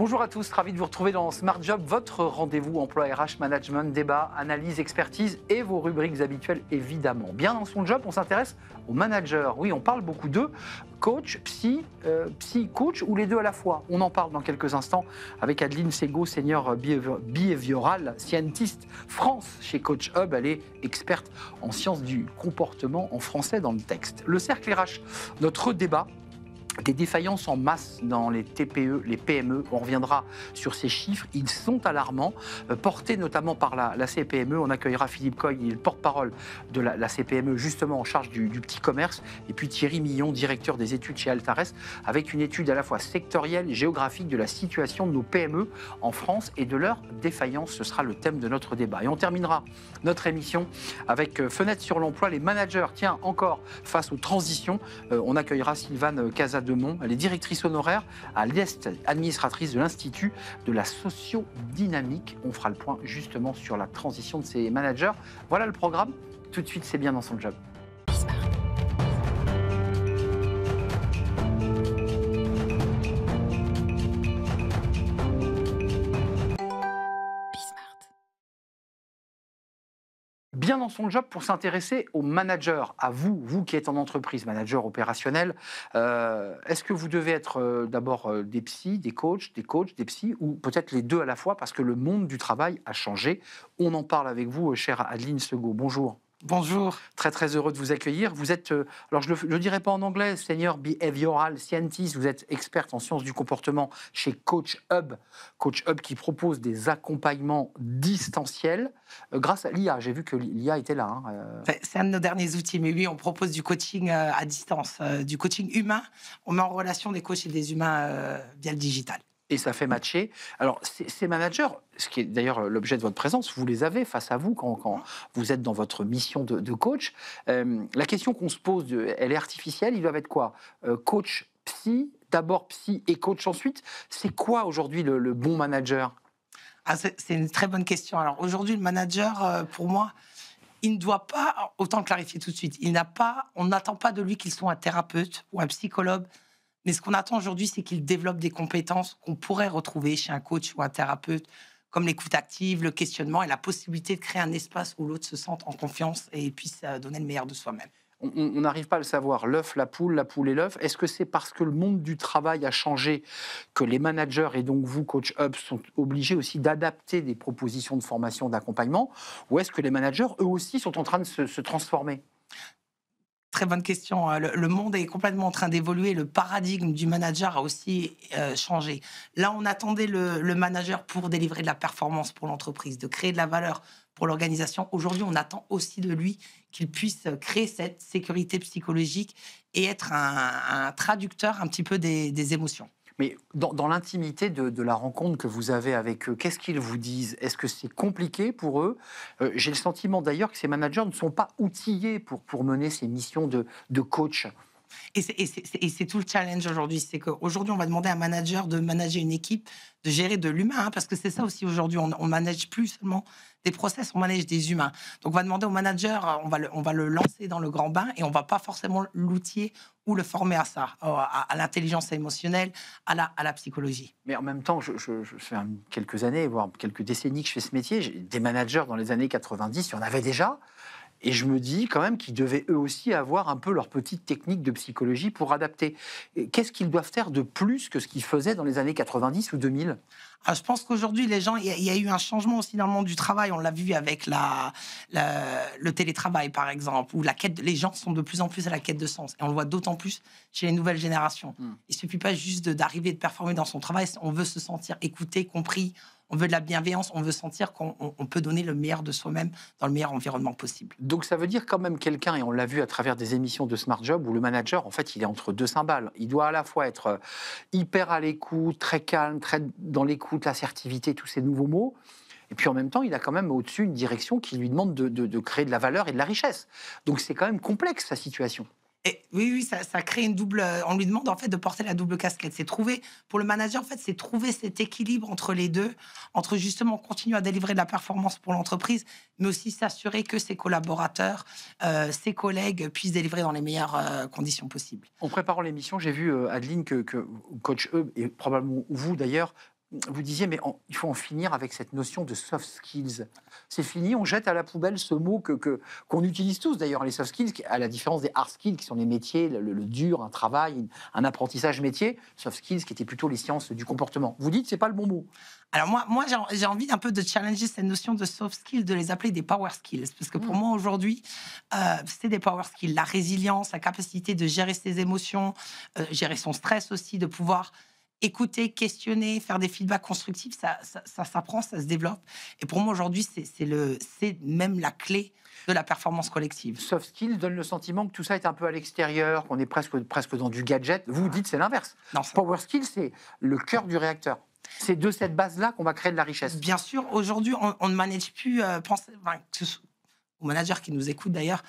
Bonjour à tous, ravi de vous retrouver dans Smart Job, votre rendez-vous emploi RH, management, débat, analyse, expertise et vos rubriques habituelles évidemment. Bien dans son job, on s'intéresse aux managers. Oui, on parle beaucoup d'eux, coach, psy, coach ou les deux à la fois. On en parle dans quelques instants avec Adeline Segaud, senior behavioral scientist France chez Coach Hub. Elle est experte en sciences du comportement en français dans le texte. Le cercle RH, notre débat. Des défaillances en masse dans les TPE, les PME, on reviendra sur ces chiffres, ils sont alarmants, portés notamment par la CPME. On accueillera Philippe Coy, il est le porte-parole de la CPME, justement en charge du petit commerce, et puis Thierry Millon, directeur des études chez Altares, avec une étude à la fois sectorielle et géographique de la situation de nos PME en France et de leurs défaillances. Ce sera le thème de notre débat. Et on terminera notre émission avec Fenêtre sur l'emploi, les managers, tiens, encore face aux transitions. On accueillera Sylvane Casademont, elle est directrice honoraire à l'Est, administratrice de l'Institut de la sociodynamique. On fera le point justement sur la transition de ces managers. Voilà le programme. Tout de suite, c'est bien dans son job. Bien dans son job pour s'intéresser aux managers, à vous qui êtes en entreprise, manager opérationnel. Est-ce que vous devez être d'abord des psys, des coachs, des psys, ou peut-être les deux à la fois parce que le monde du travail a changé. On en parle avec vous, chère Adeline Segaud. Bonjour. Bonjour. Très très heureux de vous accueillir. Vous êtes, alors je ne le dirai pas en anglais, senior behavioral scientist, vous êtes experte en sciences du comportement chez Coach Hub qui propose des accompagnements distanciels grâce à l'IA. J'ai vu que l'IA était là. C'est un de nos derniers outils, mais oui, on propose du coaching à distance, du coaching humain. On met en relation des coachs et des humains via le digital. Et ça fait matcher. Alors, ces managers, ce qui est d'ailleurs l'objet de votre présence, vous les avez face à vous quand vous êtes dans votre mission de coach. La question qu'on se pose, elle est artificielle. Ils doivent être quoi ? Coach, psy, d'abord psy et coach ensuite. C'est quoi aujourd'hui le bon manager ? C'est une très bonne question. Alors aujourd'hui, le manager, pour moi, il ne doit pas, autant le clarifier tout de suite, on n'attend pas de lui qu'il soit un thérapeute ou un psychologue. Mais ce qu'on attend aujourd'hui, c'est qu'il développe des compétences qu'on pourrait retrouver chez un coach ou un thérapeute, comme l'écoute active, le questionnement et la possibilité de créer un espace où l'autre se sente en confiance et puisse donner le meilleur de soi-même. On n'arrive pas à le savoir, l'œuf, la poule et l'œuf. Est-ce que c'est parce que le monde du travail a changé que les managers et donc vous, Coach Hub, sont obligés aussi d'adapter des propositions de formation, d'accompagnement ? Ou est-ce que les managers, eux aussi, sont en train de se transformer ? Très bonne question. Le monde est complètement en train d'évoluer. Le paradigme du manager a aussi changé. Là, on attendait le manager pour délivrer de la performance pour l'entreprise, de créer de la valeur pour l'organisation. Aujourd'hui, on attend aussi de lui qu'il puisse créer cette sécurité psychologique et être un traducteur un petit peu des émotions. Mais dans l'intimité de la rencontre que vous avez avec eux, qu'est-ce qu'ils vous disent ? Est-ce que c'est compliqué pour eux ? J'ai le sentiment d'ailleurs que ces managers ne sont pas outillés pour mener ces missions de coach. Et c'est tout le challenge aujourd'hui. C'est qu'aujourd'hui, on va demander à un manager de manager une équipe, de gérer de l'humain, parce que c'est ça aussi aujourd'hui. On ne manage plus seulement des process, on manage des humains. Donc, on va demander au manager, on va le lancer dans le grand bain et on ne va pas forcément l'outiller ou le former à ça, à l'intelligence émotionnelle, à la psychologie. Mais en même temps, je fais quelques années, voire quelques décennies que je fais ce métier. Des managers dans les années 90, il y en avait déjà. Et je me dis quand même qu'ils devaient eux aussi avoir un peu leur petite technique de psychologie pour adapter. Qu'est-ce qu'ils doivent faire de plus que ce qu'ils faisaient dans les années 90 ou 2000 ? Je pense qu'aujourd'hui, les gens, il y a eu un changement aussi dans le monde du travail. On l'a vu avec le télétravail, par exemple, où les gens sont de plus en plus à la quête de sens. Et on le voit d'autant plus chez les nouvelles générations. Il ne suffit pas juste d'arriver et de performer dans son travail. On veut se sentir écouté, compris. On veut de la bienveillance, on veut sentir qu'on peut donner le meilleur de soi-même dans le meilleur environnement possible. Donc ça veut dire quand même quelqu'un, et on l'a vu à travers des émissions de Smart Job, où le manager, en fait, il est entre deux cymbales. Il doit à la fois être hyper à l'écoute, très calme, très dans l'écoute, l'assertivité, tous ces nouveaux mots. Et puis en même temps, il a quand même au-dessus une direction qui lui demande de créer de la valeur et de la richesse. Donc c'est quand même complexe, sa situation. Et oui, ça crée une double. On lui demande en fait de porter la double casquette. C'est trouver pour le manager en fait, c'est trouver cet équilibre entre les deux, entre justement continuer à délivrer de la performance pour l'entreprise, mais aussi s'assurer que ses collaborateurs, ses collègues puissent délivrer dans les meilleures conditions possibles. En préparant l'émission, j'ai vu Adeline que Coach Hub et probablement vous d'ailleurs vous disiez, mais il faut en finir avec cette notion de soft skills. C'est fini, on jette à la poubelle ce mot qu'on utilise tous, d'ailleurs, les soft skills, à la différence des hard skills, qui sont les métiers, le dur, un travail, un apprentissage métier. Soft skills, qui étaient plutôt les sciences du comportement. Vous dites, c'est pas le bon mot. Alors moi j'ai envie un peu de challenger cette notion de soft skills, de les appeler des power skills. Parce que pour moi, aujourd'hui, c'est des power skills. La résilience, la capacité de gérer ses émotions, gérer son stress aussi, de pouvoir écouter, questionner, faire des feedbacks constructifs, ça s'apprend, ça se développe. Et pour moi, aujourd'hui, c'est même la clé de la performance collective. Soft skills donne le sentiment que tout ça est un peu à l'extérieur, qu'on est presque dans du gadget. Vous dites, c'est l'inverse. Power skills, c'est le cœur du réacteur. C'est de cette base-là qu'on va créer de la richesse. Bien sûr, aujourd'hui, on ne manage plus, aux managers qui nous écoutent d'ailleurs,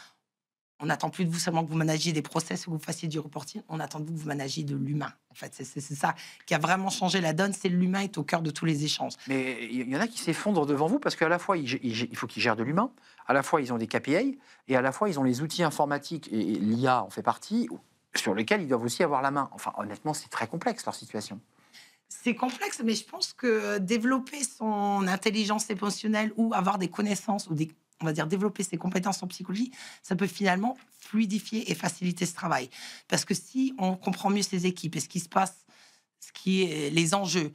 on n'attend plus de vous seulement que vous managiez des process ou que vous fassiez du reporting, on attend de vous que vous managiez de l'humain. En fait, c'est ça qui a vraiment changé la donne, c'est l'humain est au cœur de tous les échanges. Mais il y en a qui s'effondrent devant vous parce qu'à la fois, il faut qu'ils gèrent de l'humain, à la fois, ils ont des KPI, et à la fois, ils ont les outils informatiques, et l'IA en fait partie, sur lesquels ils doivent aussi avoir la main. Enfin, honnêtement, c'est très complexe, leur situation. C'est complexe, mais je pense que développer son intelligence émotionnelle ou avoir des connaissances ou on va dire développer ses compétences en psychologie, ça peut finalement fluidifier et faciliter ce travail. Parce que si on comprend mieux ses équipes et ce qui se passe, ce qui est les enjeux,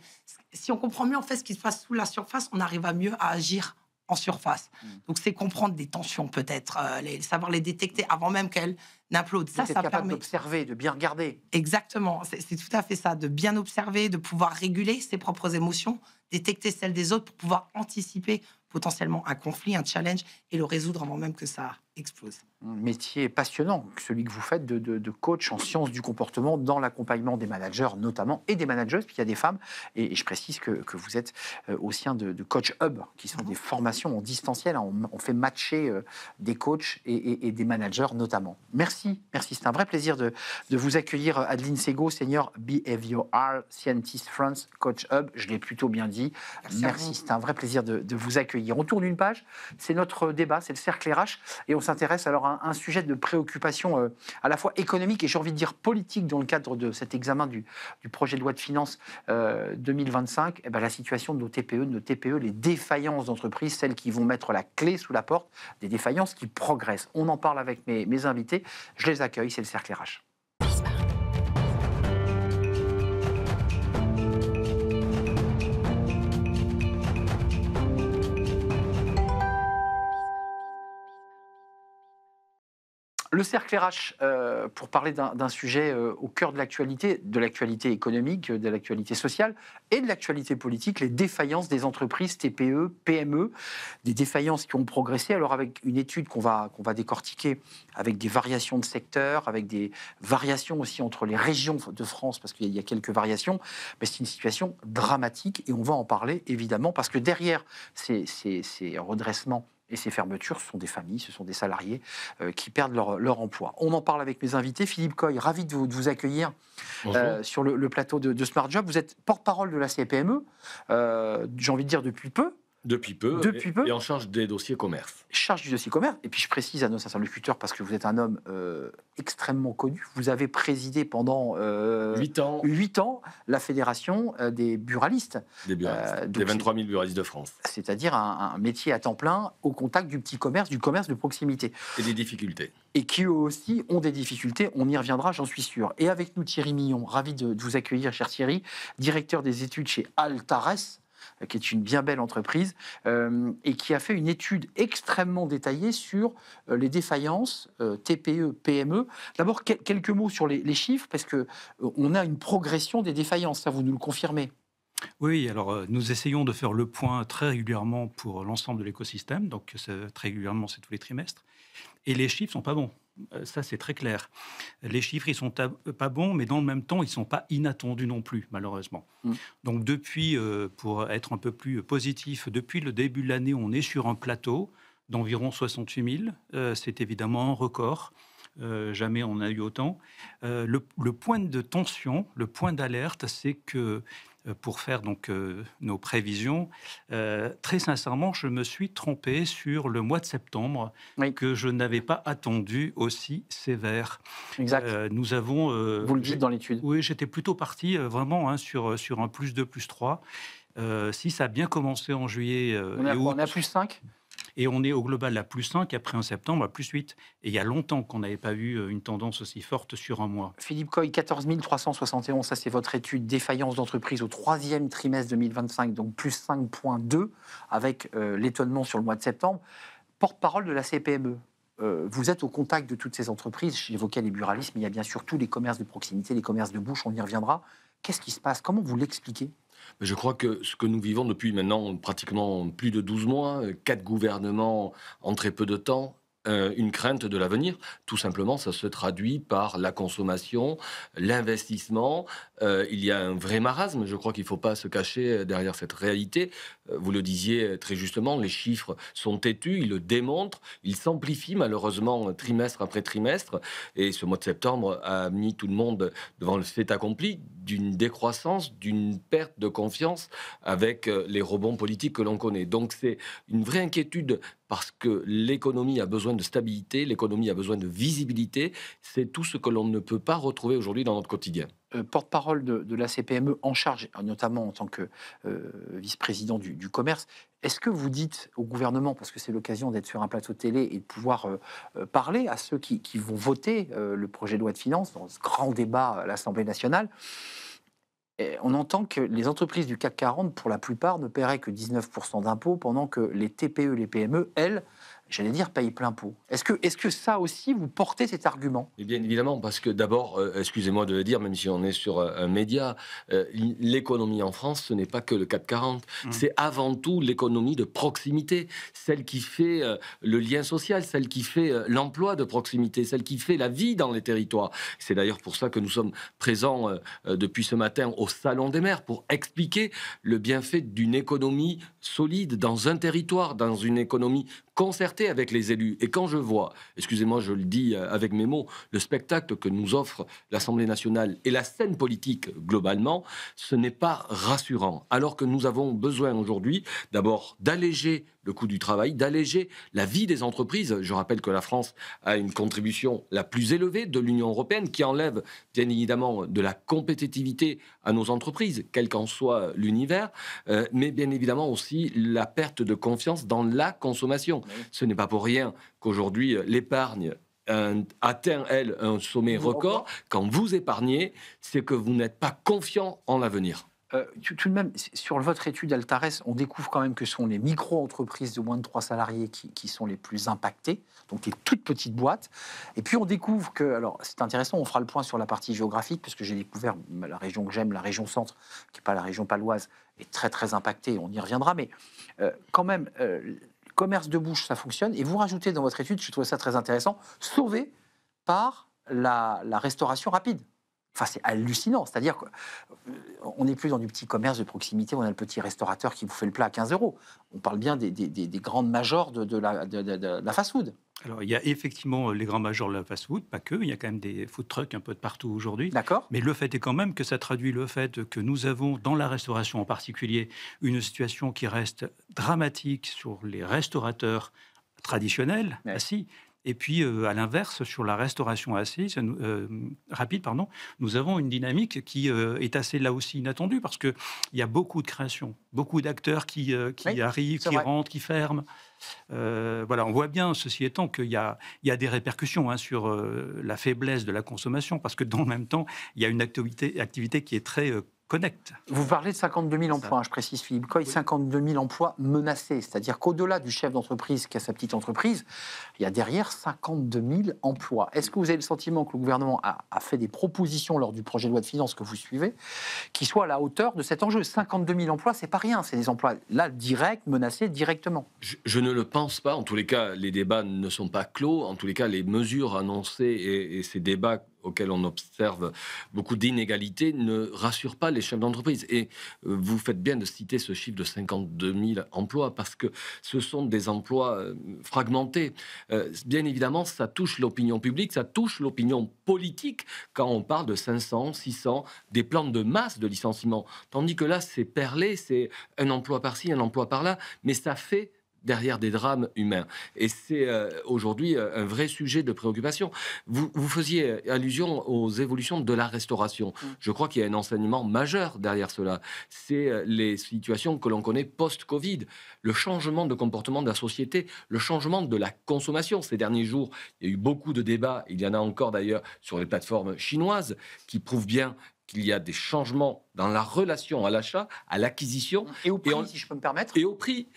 si on comprend mieux en fait ce qui se passe sous la surface, on arrive à mieux à agir en surface. Donc c'est comprendre des tensions peut-être, savoir les détecter avant même qu'elles n'implodent. Ça capable d'observer, de bien regarder. Exactement, c'est tout à fait ça, de bien observer, de pouvoir réguler ses propres émotions, détecter celles des autres pour pouvoir anticiper potentiellement un conflit, un challenge et le résoudre avant même que ça explose. Un métier passionnant, celui que vous faites de coach en sciences du comportement dans l'accompagnement des managers notamment et des managers, puis il y a des femmes. Et je précise que vous êtes au sein de Coach Hub, qui sont des formations en distanciel. On fait matcher des coachs et des managers notamment. Merci. C'est un vrai plaisir de vous accueillir, Adeline Segaud, Senior Behavioral Scientist France, Coach Hub. Je l'ai plutôt bien dit. Merci. C'est un vrai plaisir de vous accueillir. On tourne une page, c'est notre débat, c'est le cercle RH, et on s'intéresse alors à un sujet de préoccupation à la fois économique et j'ai envie de dire politique dans le cadre de cet examen du projet de loi de finances 2025. La situation de nos TPE, les défaillances d'entreprises, celles qui vont mettre la clé sous la porte, des défaillances qui progressent. On en parle avec mes invités, je les accueille, c'est le cercle RH. Le cercle RH, pour parler d'un sujet au cœur de l'actualité économique, de l'actualité sociale et de l'actualité politique, les défaillances des entreprises TPE, PME, des défaillances qui ont progressé. Alors avec une étude qu'on va décortiquer avec des variations de secteur, avec des variations aussi entre les régions de France, parce qu'il y a quelques variations, mais c'est une situation dramatique et on va en parler évidemment, parce que derrière ces redressements et ces fermetures, ce sont des familles, ce sont des salariés qui perdent leur emploi. On en parle avec mes invités. Philippe Coy, ravi de vous accueillir sur le plateau de Smart Job. Vous êtes porte-parole de la CPME, j'ai envie de dire depuis peu. Depuis peu, et en charge des dossiers commerce. Charge du dossier commerce. Et puis je précise à nos interlocuteurs, parce que vous êtes un homme extrêmement connu, vous avez présidé pendant 8 ans la fédération des buralistes. Des 23 000 buralistes de France. C'est-à-dire un métier à temps plein au contact du petit commerce, du commerce de proximité. Et des difficultés. Et qui eux aussi ont des difficultés, on y reviendra, j'en suis sûr. Et avec nous Thierry Millon, ravi de vous accueillir, cher Thierry, directeur des études chez Altares, qui est une bien belle entreprise, et qui a fait une étude extrêmement détaillée sur les défaillances TPE, PME. D'abord, quelques mots sur les chiffres, parce qu'on a une progression des défaillances, ça vous nous le confirmez. Oui, alors nous essayons de faire le point très régulièrement pour l'ensemble de l'écosystème, donc très régulièrement, c'est tous les trimestres, et les chiffres sont pas bons. Ça, c'est très clair. Les chiffres, ils sont pas bons, mais dans le même temps, ils ne sont pas inattendus non plus, malheureusement. Donc, depuis, pour être un peu plus positif, depuis le début de l'année, on est sur un plateau d'environ 68 000. C'est évidemment un record. Jamais on a eu autant. Le point de tension, le point d'alerte, c'est que pour faire donc nos prévisions. Très sincèrement, je me suis trompé sur le mois de septembre, que je n'avais pas attendu aussi sévère. Exact. Nous avons... Vous le dites dans l'étude. Oui, j'étais plutôt parti vraiment sur un +2, +3. Si ça a bien commencé en juillet et août... On est à +5 ? Et on est au global à +5, après en septembre à +8. Et il y a longtemps qu'on n'avait pas vu une tendance aussi forte sur un mois. Philippe Coy, 14 371, ça c'est votre étude défaillance d'entreprise au 3e trimestre 2025, donc +5,2, avec l'étonnement sur le mois de septembre. Porte-parole de la CPME. Vous êtes au contact de toutes ces entreprises. J'évoquais les buralistes, mais il y a bien sûr tous les commerces de proximité, les commerces de bouche, on y reviendra. Qu'est-ce qui se passe? Comment vous l'expliquez? Je crois que ce que nous vivons depuis maintenant pratiquement plus de 12 mois, 4 gouvernements en très peu de temps, une crainte de l'avenir. Tout simplement, ça se traduit par la consommation, l'investissement. Il y a un vrai marasme. Je crois qu'il ne faut pas se cacher derrière cette réalité. Vous le disiez très justement, les chiffres sont têtus, ils le démontrent, ils s'amplifient malheureusement trimestre après trimestre. Et ce mois de septembre a mis tout le monde devant le fait accompli d'une décroissance, d'une perte de confiance avec les rebonds politiques que l'on connaît. Donc c'est une vraie inquiétude parce que l'économie a besoin de stabilité, l'économie a besoin de visibilité. C'est tout ce que l'on ne peut pas retrouver aujourd'hui dans notre quotidien. Porte-parole de la CPME en charge, notamment en tant que vice-président du commerce, est-ce que vous dites au gouvernement, parce que c'est l'occasion d'être sur un plateau de télé et de pouvoir parler à ceux qui vont voter le projet de loi de finances dans ce grand débat à l'Assemblée nationale, on entend que les entreprises du CAC 40, pour la plupart, ne paieraient que 19% d'impôts, pendant que les TPE, les PME, elles, j'allais dire, payent plein pot. Est-ce que ça aussi, vous portez cet argument? Et bien évidemment, parce que d'abord, excusez-moi de le dire, même si on est sur un média, l'économie en France, ce n'est pas que le CAC 40. C'est avant tout l'économie de proximité, celle qui fait le lien social, celle qui fait l'emploi de proximité, celle qui fait la vie dans les territoires. C'est d'ailleurs pour ça que nous sommes présents depuis ce matin au Salon des maires, pour expliquer le bienfait d'une économie solide dans un territoire, dans une économie concertée avec les élus. Et quand je vois, excusez-moi, je le dis avec mes mots, le spectacle que nous offre l'Assemblée nationale et la scène politique globalement, ce n'est pas rassurant. Alors que nous avons besoin aujourd'hui, d'abord, d'alléger le coût du travail, d'alléger la vie des entreprises. Je rappelle que la France a une contribution la plus élevée de l'Union européenne qui enlève bien évidemment de la compétitivité à nos entreprises, quel qu'en soit l'univers, mais bien évidemment aussi la perte de confiance dans la consommation. Ce n'est pas pour rien qu'aujourd'hui l'épargne atteint, elle, un sommet record. Quand vous épargnez, c'est que vous n'êtes pas confiant en l'avenir. Tout de même, sur votre étude Altares, on découvre quand même que ce sont les micro-entreprises de moins de 3 salariés qui sont les plus impactées, donc les toutes petites boîtes. Et puis on découvre que, alors c'est intéressant, on fera le point sur la partie géographique, parce que j'ai découvert la région que j'aime, la région centre, qui n'est pas la région paloise, est très très impactée, on y reviendra, mais quand même, le commerce de bouche, ça fonctionne. Et vous rajoutez dans votre étude, je trouve ça très intéressant, sauvé par la restauration rapide. Enfin, c'est hallucinant. C'est-à-dire qu'on n'est plus dans du petit commerce de proximité où on a le petit restaurateur qui vous fait le plat à 15 €. On parle bien des grandes majors de la fast-food. Alors, il y a effectivement les grands majors de la fast-food, pas que. Il y a quand même des food trucks un peu de partout aujourd'hui. D'accord. Mais le fait est quand même que ça traduit le fait que nous avons, dans la restauration en particulier, une situation qui reste dramatique sur les restaurateurs traditionnels, assis. Et puis, à l'inverse, sur la restauration rapide, nous avons une dynamique qui est assez, là aussi, inattendue, parce qu'il y a beaucoup de créations, beaucoup d'acteurs qui arrivent, qui rentrent, qui ferment. Voilà, on voit bien, ceci étant, qu'il y a des répercussions sur la faiblesse de la consommation, parce que dans le même temps, il y a une activité qui est très connecte. Vous parlez de 52 000 emplois, je précise, Philippe Coy, 52 000 emplois menacés. C'est-à-dire qu'au-delà du chef d'entreprise qui a sa petite entreprise, il y a derrière 52 000 emplois. Est-ce que vous avez le sentiment que le gouvernement a fait des propositions lors du projet de loi de finances que vous suivez, qui soient à la hauteur de cet enjeu? 52 000 emplois, c'est pas rien. C'est des emplois, là, directs, menacés directement. Je ne le pense pas. En tous les cas, les débats ne sont pas clos. En tous les cas, les mesures annoncées et ces débats auquel on observe beaucoup d'inégalités ne rassure pas les chefs d'entreprise. Et vous faites bien de citer ce chiffre de 52 000 emplois parce que ce sont des emplois fragmentés. Bien évidemment, ça touche l'opinion publique, ça touche l'opinion politique quand on parle de 500, 600, des plans de masse de licenciement. Tandis que là, c'est perlé, c'est un emploi par-ci, un emploi par-là, mais ça fait derrière des drames humains. Et c'est aujourd'hui un vrai sujet de préoccupation. Vous faisiez allusion aux évolutions de la restauration. Je crois qu'il y a un enseignement majeur derrière cela. C'est les situations que l'on connaît post-Covid, le changement de comportement de la société, le changement de la consommation. Ces derniers jours, il y a eu beaucoup de débats, il y en a encore d'ailleurs sur les plateformes chinoises, qui prouvent bien qu'il y a des changements dans la relation à l'achat, à l'acquisition. Et au prix, si je peux me permettre. Et au prix.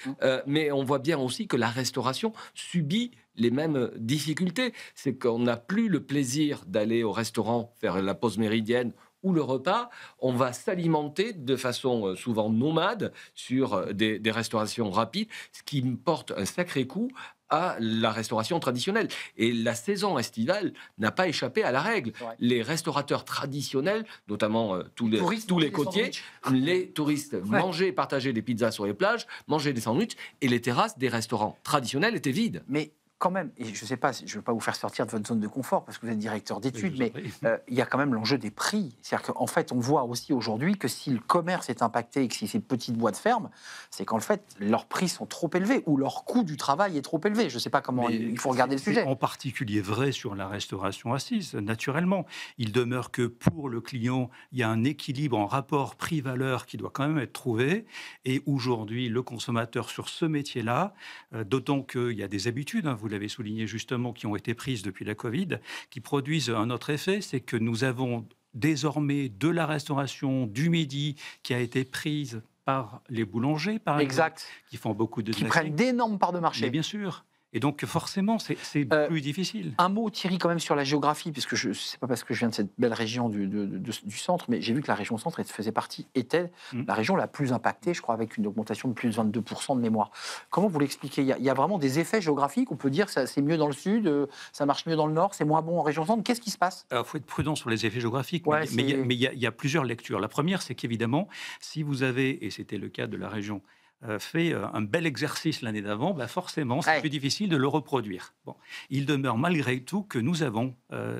Mais on voit bien aussi que la restauration subit les mêmes difficultés. C'est qu'on n'a plus le plaisir d'aller au restaurant, faire la pause méridienne ou le repas. On va s'alimenter de façon souvent nomade sur des restaurations rapides, ce qui porte un sacré coup à la restauration traditionnelle. Et la saison estivale n'a pas échappé à la règle. Ouais. Les restaurateurs traditionnels, notamment tous les côtiers, les touristes mangeaient et partageaient des pizzas sur les plages, mangeaient des sandwichs, et les terrasses des restaurants traditionnels étaient vides. Mais quand même, et je ne sais pas, je ne veux pas vous faire sortir de votre zone de confort parce que vous êtes directeur d'études, mais il y a quand même l'enjeu des prix. C'est-à-dire qu'en fait, on voit aussi aujourd'hui que si le commerce est impacté et que si ces petites boîtes ferment, c'est qu'en fait, leurs prix sont trop élevés ou leur coût du travail est trop élevé. Je ne sais pas comment il faut regarder le sujet. C'est en particulier vrai sur la restauration assise, naturellement. Il demeure que pour le client, il y a un équilibre en rapport prix-valeur qui doit quand même être trouvé. Et aujourd'hui, le consommateur sur ce métier-là, d'autant qu'il y a des habitudes, vous l'avez souligné justement, qui ont été prises depuis la Covid, qui produisent un autre effet, c'est que nous avons désormais de la restauration du midi qui a été prise par les boulangers, par exemple, qui font beaucoup de... Qui prennent d'énormes parts de marché. Mais bien sûr. Et donc, forcément, c'est plus difficile. Un mot, Thierry, quand même sur la géographie, puisque je sais pas parce que je viens de cette belle région du centre, mais j'ai vu que la région centre était la région la plus impactée, je crois, avec une augmentation de plus de 22% de mémoire. Comment vous l'expliquez ? Il y a vraiment des effets géographiques. On peut dire que c'est mieux dans le sud, ça marche mieux dans le nord, c'est moins bon en région centre. Qu'est-ce qui se passe ? Il faut être prudent sur les effets géographiques, mais il y a plusieurs lectures. La première, c'est qu'évidemment, si vous avez, et c'était le cas de la région, fait un bel exercice l'année d'avant, forcément, c'est plus difficile de le reproduire. Bon. Il demeure malgré tout que nous avons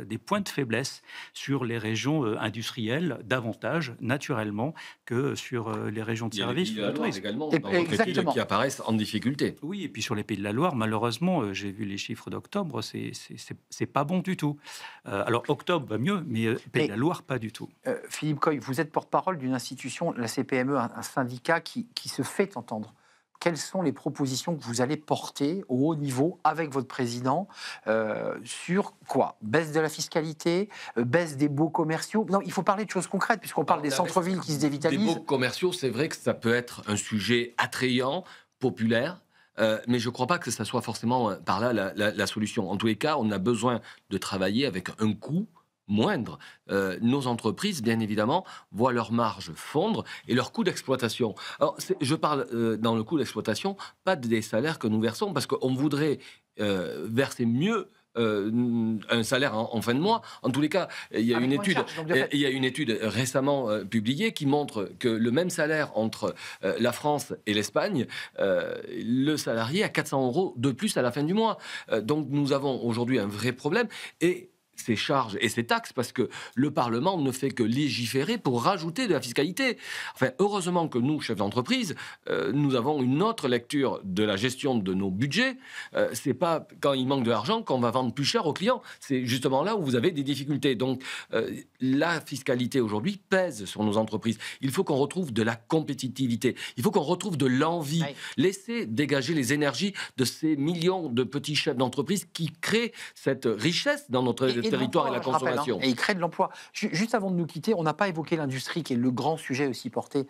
des points de faiblesse sur les régions industrielles, davantage, naturellement, que sur les régions de services. Il y a les Pays de la Loire également, dans votre ville, qui apparaissent en difficulté. Oui, et puis sur les Pays de la Loire, malheureusement, j'ai vu les chiffres d'octobre, c'est pas bon du tout. Alors, octobre va mieux, mais Pays de la Loire, pas du tout. Philippe Coy, vous êtes porte-parole d'une institution, la CPME, un syndicat qui se fait entendre. Quelles sont les propositions que vous allez porter au haut niveau avec votre président sur quoi ? Baisse de la fiscalité, baisse des baux commerciaux ? Non, il faut parler de choses concrètes puisqu'on parle des centres-villes qui se dévitalisent. Les baux commerciaux, c'est vrai que ça peut être un sujet attrayant, populaire. Mais je ne crois pas que ça soit forcément par là la solution. En tous les cas, on a besoin de travailler avec un coût moindre. Nos entreprises, bien évidemment, voient leurs marges fondre et leur coût d'exploitation. Alors, je parle dans le coût d'exploitation, pas des salaires que nous versons, parce qu'on voudrait verser mieux un salaire en fin de mois. En tous les cas, il y a une étude récemment publiée qui montre que le même salaire entre la France et l'Espagne, le salarié a 400 € de plus à la fin du mois. Donc nous avons aujourd'hui un vrai problème et ces charges et ces taxes, parce que le Parlement ne fait que légiférer pour rajouter de la fiscalité. Enfin, heureusement que nous, chefs d'entreprise, nous avons une autre lecture de la gestion de nos budgets. C'est pas quand il manque de l'argent qu'on va vendre plus cher aux clients. C'est justement là où vous avez des difficultés. Donc, la fiscalité aujourd'hui pèse sur nos entreprises. Il faut qu'on retrouve de la compétitivité. Il faut qu'on retrouve de l'envie. Oui. Laisser dégager les énergies de ces millions de petits chefs d'entreprise qui créent cette richesse dans notre territoire et la consommation. Et il crée de l'emploi. Juste avant de nous quitter, on n'a pas évoqué l'industrie, qui est le grand sujet aussi porté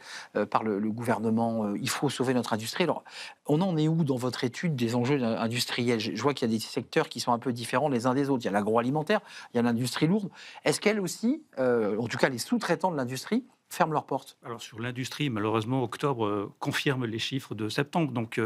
par le gouvernement. Il faut sauver notre industrie. Alors, on en est où dans votre étude des enjeux industriels ? Je vois qu'il y a des secteurs qui sont un peu différents les uns des autres. Il y a l'agroalimentaire, il y a l'industrie lourde. Est-ce qu'elle aussi, en tout cas les sous-traitants de l'industrie, ferment leurs portes? Alors sur l'industrie, malheureusement, octobre confirme les chiffres de septembre. Donc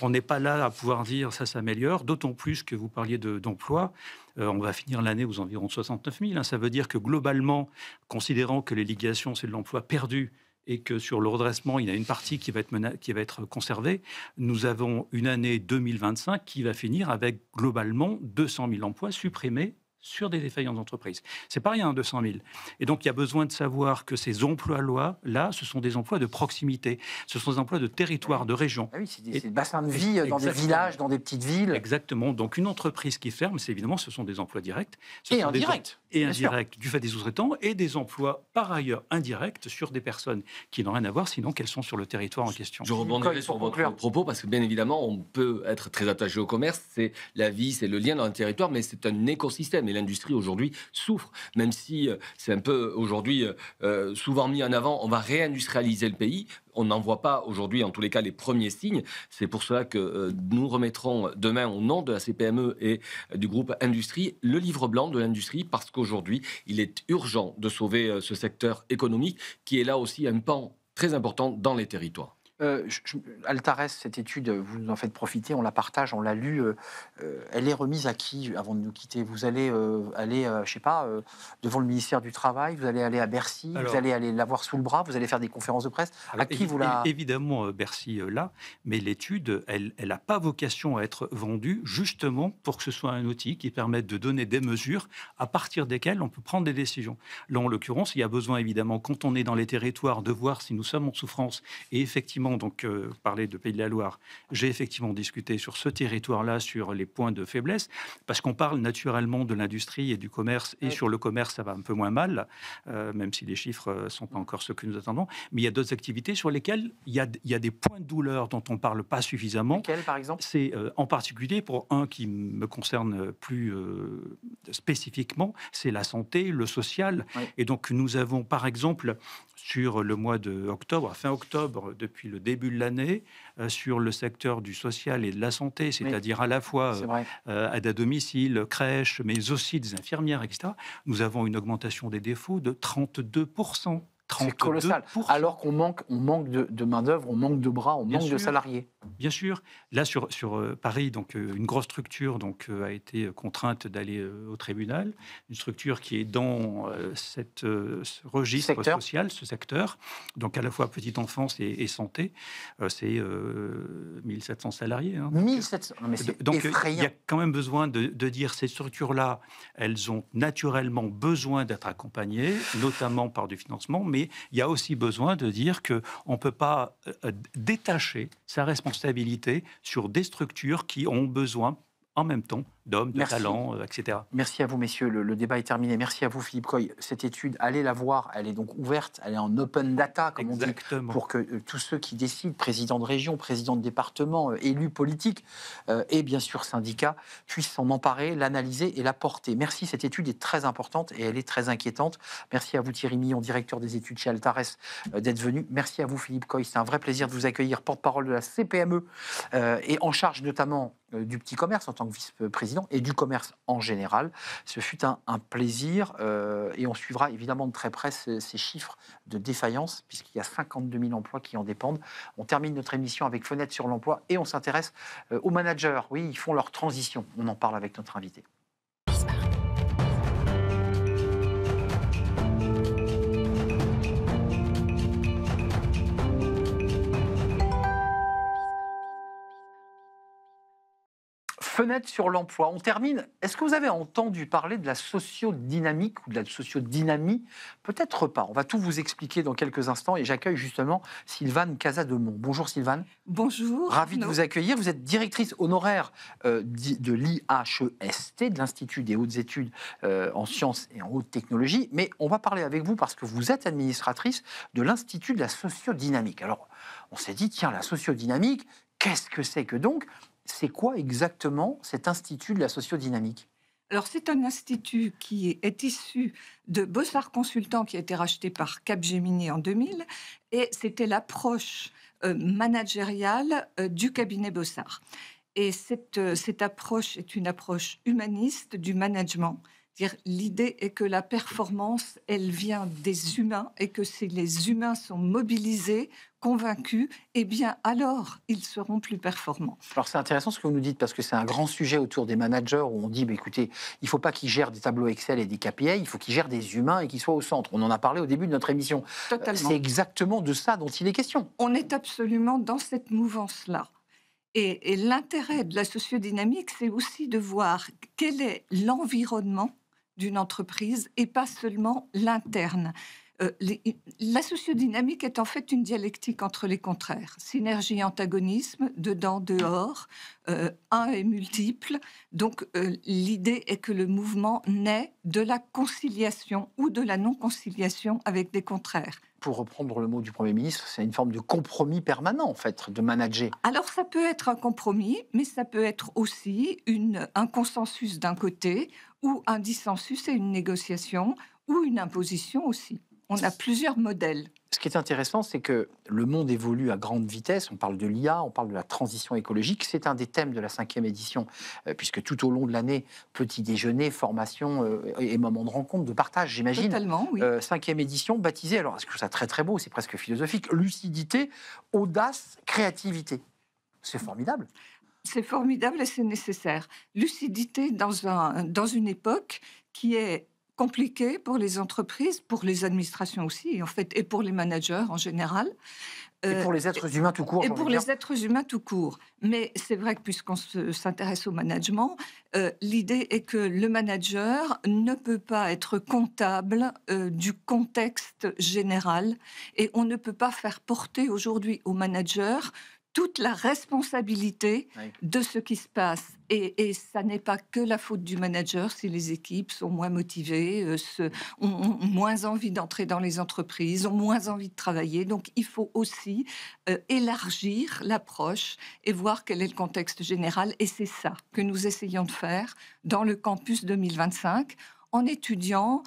on n'est pas là à pouvoir dire ça s'améliore, d'autant plus que vous parliez d'emploi. On va finir l'année aux environs de 69 000. Ça veut dire que globalement, considérant que les liquidations, c'est de l'emploi perdu, et que sur le redressement, il y a une partie qui va être conservée, nous avons une année 2025 qui va finir avec globalement 200 000 emplois supprimés sur des défaillances d'entreprise. C'est pas rien, 200 000. Et donc, il y a besoin de savoir que ces emplois-là, ce sont des emplois de proximité. Ce sont des emplois de territoire, de région. Ah oui, c'est des bassins de vie dans des villages, dans des petites villes. Exactement. Donc, une entreprise qui ferme, c'est évidemment, ce sont des emplois directs. Et indirects. Et indirects, du fait des sous-traitants, et des emplois, par ailleurs, indirects sur des personnes qui n'ont rien à voir, sinon qu'elles sont sur le territoire en question. Je rebondirai sur votre propos, parce que bien évidemment, on peut être très attaché au commerce. C'est la vie, c'est le lien dans un territoire, mais c'est un écosystème. Et l'industrie, aujourd'hui, souffre. Même si c'est un peu, aujourd'hui, souvent mis en avant, on va réindustrialiser le pays. On n'en voit pas aujourd'hui, en tous les cas, les premiers signes. C'est pour cela que nous remettrons demain, au nom de la CPME et du groupe Industrie, le livre blanc de l'industrie, parce qu'aujourd'hui, il est urgent de sauver ce secteur économique, qui est là aussi un pan très important dans les territoires. Altares, cette étude, vous nous en faites profiter, on la partage, on l'a lue. Elle est remise à qui avant de nous quitter? Vous allez aller, je sais pas, devant le ministère du Travail, vous allez aller à Bercy, vous allez aller l'avoir sous le bras, vous allez faire des conférences de presse. À qui vous la... Évidemment, Bercy là, mais l'étude, elle n'a pas vocation à être vendue justement pour que ce soit un outil qui permette de donner des mesures à partir desquelles on peut prendre des décisions. Là, en l'occurrence, il y a besoin évidemment, quand on est dans les territoires, de voir si nous sommes en souffrance et effectivement, donc parler de Pays de la Loire, j'ai effectivement discuté sur ce territoire-là, sur les points de faiblesse, parce qu'on parle naturellement de l'industrie et du commerce, et sur le commerce, ça va un peu moins mal, même si les chiffres ne sont pas encore ceux que nous attendons, mais il y a d'autres activités sur lesquelles il y a des points de douleur dont on ne parle pas suffisamment. Lesquels, par exemple? C'est en particulier, pour un qui me concerne plus spécifiquement, c'est la santé, le social, et donc nous avons par exemple, sur le mois d'octobre, fin octobre, depuis le début de l'année, sur le secteur du social et de la santé, c'est-à-dire à la fois aide à domicile, crèche, mais aussi des infirmières, etc., nous avons une augmentation des défauts de 32%. C'est colossal. Alors qu'on manque de main-d'œuvre, on manque de bras, on manque de salariés. Bien sûr. Là, sur Paris, donc, une grosse structure a été contrainte d'aller au tribunal. Une structure qui est dans ce registre social, ce secteur. Donc, à la fois petite enfance et santé. C'est 1700 salariés. 1700. Non, mais c'est donc, effrayant. Il y a quand même besoin de dire ces structures-là, elles ont naturellement besoin d'être accompagnées, notamment par du financement, mais il y a aussi besoin de dire qu'on ne peut pas détacher sa responsabilité sur des structures qui ont besoin en même temps d'hommes, de talents, etc. Merci à vous, messieurs. Le débat est terminé. Merci à vous, Philippe Coy. Cette étude, allez la voir. Elle est donc ouverte. Elle est en open data, comme on dit, pour que tous ceux qui décident, présidents de région, présidents de département, élus politiques et bien sûr syndicats, puissent s'en emparer, l'analyser et la porter. Merci. Cette étude est très importante et elle est très inquiétante. Merci à vous, Thierry Millon, directeur des études chez Altares, d'être venu. Merci à vous, Philippe Coy. C'est un vrai plaisir de vous accueillir, porte-parole de la CPME et en charge notamment du petit commerce en tant que vice-président et du commerce en général. Ce fut un plaisir et on suivra évidemment de très près ces chiffres de défaillance puisqu'il y a 52 000 emplois qui en dépendent. On termine notre émission avec Fenêtre sur l'emploi et on s'intéresse aux managers. Oui, ils font leur transition. On en parle avec notre invité. Fenêtre sur l'emploi. On termine. Est-ce que vous avez entendu parler de la sociodynamique ou de la sociodynamie? Peut-être pas. On va tout vous expliquer dans quelques instants et j'accueille justement Sylvane Casademont. Bonjour Sylvane. Bonjour. Ravi de vous accueillir. Vous êtes directrice honoraire de l'IHEST, de l'Institut des hautes études en sciences et en haute technologie. Mais on va parler avec vous parce que vous êtes administratrice de l'Institut de la sociodynamique. Alors, on s'est dit, tiens, la sociodynamique, qu'est-ce que c'est que donc? C'est quoi exactement cet institut de la sociodynamique? Alors, c'est un institut qui est issu de Bossard Consultants, qui a été racheté par Capgemini en 2000, et c'était l'approche managériale du cabinet Bossard. Et cette approche est une approche humaniste du management, L'idée est que la performance, elle vient des humains et que si les humains sont mobilisés, convaincus, eh bien alors ils seront plus performants. Alors c'est intéressant ce que vous nous dites parce que c'est un grand sujet autour des managers où on dit bah, écoutez, il ne faut pas qu'ils gèrent des tableaux Excel et des KPI, il faut qu'ils gèrent des humains et qu'ils soient au centre. On en a parlé au début de notre émission. Totalement. C'est exactement de ça dont il est question. On est absolument dans cette mouvance-là. Et l'intérêt de la sociodynamique, c'est aussi de voir quel est l'environnement d'une entreprise et pas seulement l'interne. La sociodynamique est en fait une dialectique entre les contraires. Synergie, antagonisme, dedans, dehors, un et multiple. Donc l'idée est que le mouvement naît de la conciliation ou de la non-conciliation avec des contraires. Pour reprendre le mot du Premier ministre, c'est une forme de compromis permanent, en fait, de manager. Alors, ça peut être un compromis, mais ça peut être aussi un consensus d'un côté, ou un dissensus et une négociation, ou une imposition aussi. On a plusieurs modèles. Ce qui est intéressant, c'est que le monde évolue à grande vitesse. On parle de l'IA, on parle de la transition écologique. C'est un des thèmes de la 5e édition, puisque tout au long de l'année, petit déjeuner, formation et moments de rencontre, de partage, j'imagine. Totalement, oui. 5e édition, baptisée, alors je trouve ça très très beau, c'est presque philosophique, lucidité, audace, créativité. C'est formidable. C'est formidable et c'est nécessaire. Lucidité dans une époque qui est compliqué pour les entreprises, pour les administrations aussi, en fait, et pour les managers en général. Et pour les êtres humains tout court. Et pour les êtres humains tout court. Mais c'est vrai que puisqu'on s'intéresse au management, l'idée est que le manager ne peut pas être comptable du contexte général et on ne peut pas faire porter aujourd'hui au manager toute la responsabilité de ce qui se passe. Et ça n'est pas que la faute du manager si les équipes sont moins motivées, ont moins envie d'entrer dans les entreprises, ont moins envie de travailler. Donc il faut aussi élargir l'approche et voir quel est le contexte général. Et c'est ça que nous essayons de faire dans le campus 2025 en étudiant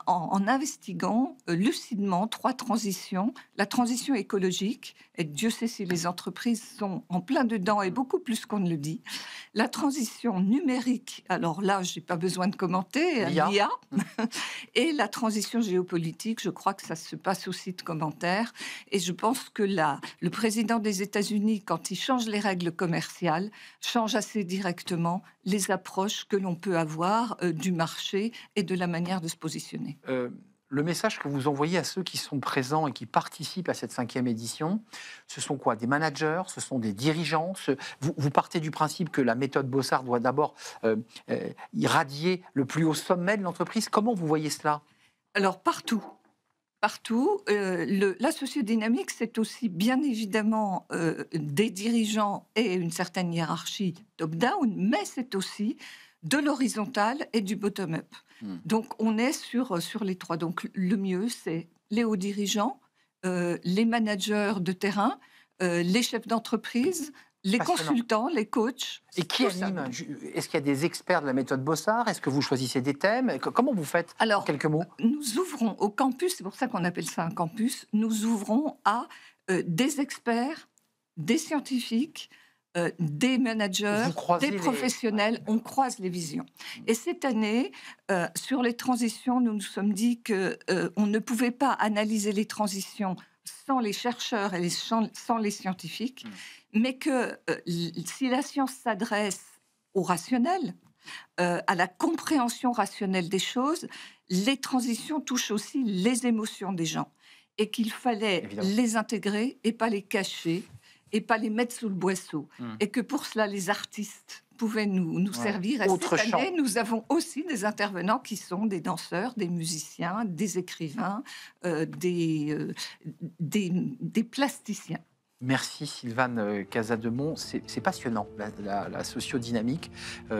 en investiguant lucidement 3 transitions. La transition écologique, et Dieu sait si les entreprises sont en plein dedans et beaucoup plus qu'on ne le dit. La transition numérique, alors là, je n'ai pas besoin de commenter, l'IA. Et la transition géopolitique, je crois que ça se passe aussi de commentaires. Et je pense que le président des États-Unis, quand il change les règles commerciales, change assez directement les approches que l'on peut avoir du marché et de la manière de se positionner. Le message que vous envoyez à ceux qui sont présents et qui participent à cette 5e édition, ce sont quoi? Des managers? Ce sont des dirigeants? Vous partez du principe que la méthode Bossard doit d'abord irradier le plus haut sommet de l'entreprise. Comment vous voyez cela? Alors, partout. Partout. La sociodynamique, c'est aussi bien évidemment des dirigeants et une certaine hiérarchie top-down, mais c'est aussi de l'horizontal et du bottom-up. Donc, on est sur les 3. Donc, le mieux, c'est les hauts dirigeants, les managers de terrain, les chefs d'entreprise, les consultants, les coachs. Et qui anime? Est-ce qu'il y a des experts de la méthode Bossard? Est-ce que vous choisissez des thèmes? Comment vous faites? Alors, en quelques mots. Nous ouvrons au campus, c'est pour ça qu'on appelle ça un campus, nous ouvrons à des experts, des scientifiques, des managers, des professionnels, on croise les visions. Et cette année, sur les transitions, nous nous sommes dit qu'on ne pouvait pas analyser les transitions sans les chercheurs et sans les scientifiques, mais que si la science s'adresse au rationnel, à la compréhension rationnelle des choses, les transitions touchent aussi les émotions des gens et qu'il fallait les intégrer et pas les cacher et pas les mettre sous le boisseau. Et que pour cela, les artistes pouvaient nous servir. Et cette année, nous avons aussi des intervenants qui sont des danseurs, des musiciens, des écrivains, des plasticiens. Merci Sylvane Casademont, c'est passionnant la sociodynamique.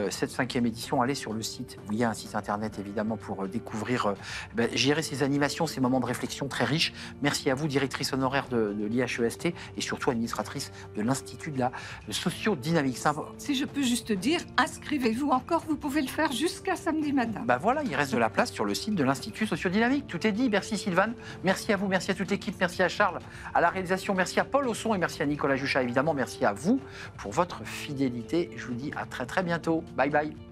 Cette 5e édition, allez sur le site, où il y a un site internet évidemment pour découvrir, gérer ces animations, ces moments de réflexion très riches. Merci à vous, directrice honoraire de l'IHEST et surtout administratrice de l'Institut de la sociodynamique. Si je peux juste dire, inscrivez-vous encore, vous pouvez le faire jusqu'à samedi matin. Voilà, il reste de la place sur le site de l'Institut sociodynamique. Tout est dit, merci Sylvane, merci à vous, merci à toute l'équipe, merci à Charles, à la réalisation, merci à Paul Ausson et merci à Nicolas Juchat, évidemment. Merci à vous pour votre fidélité. Je vous dis à très très bientôt. Bye bye.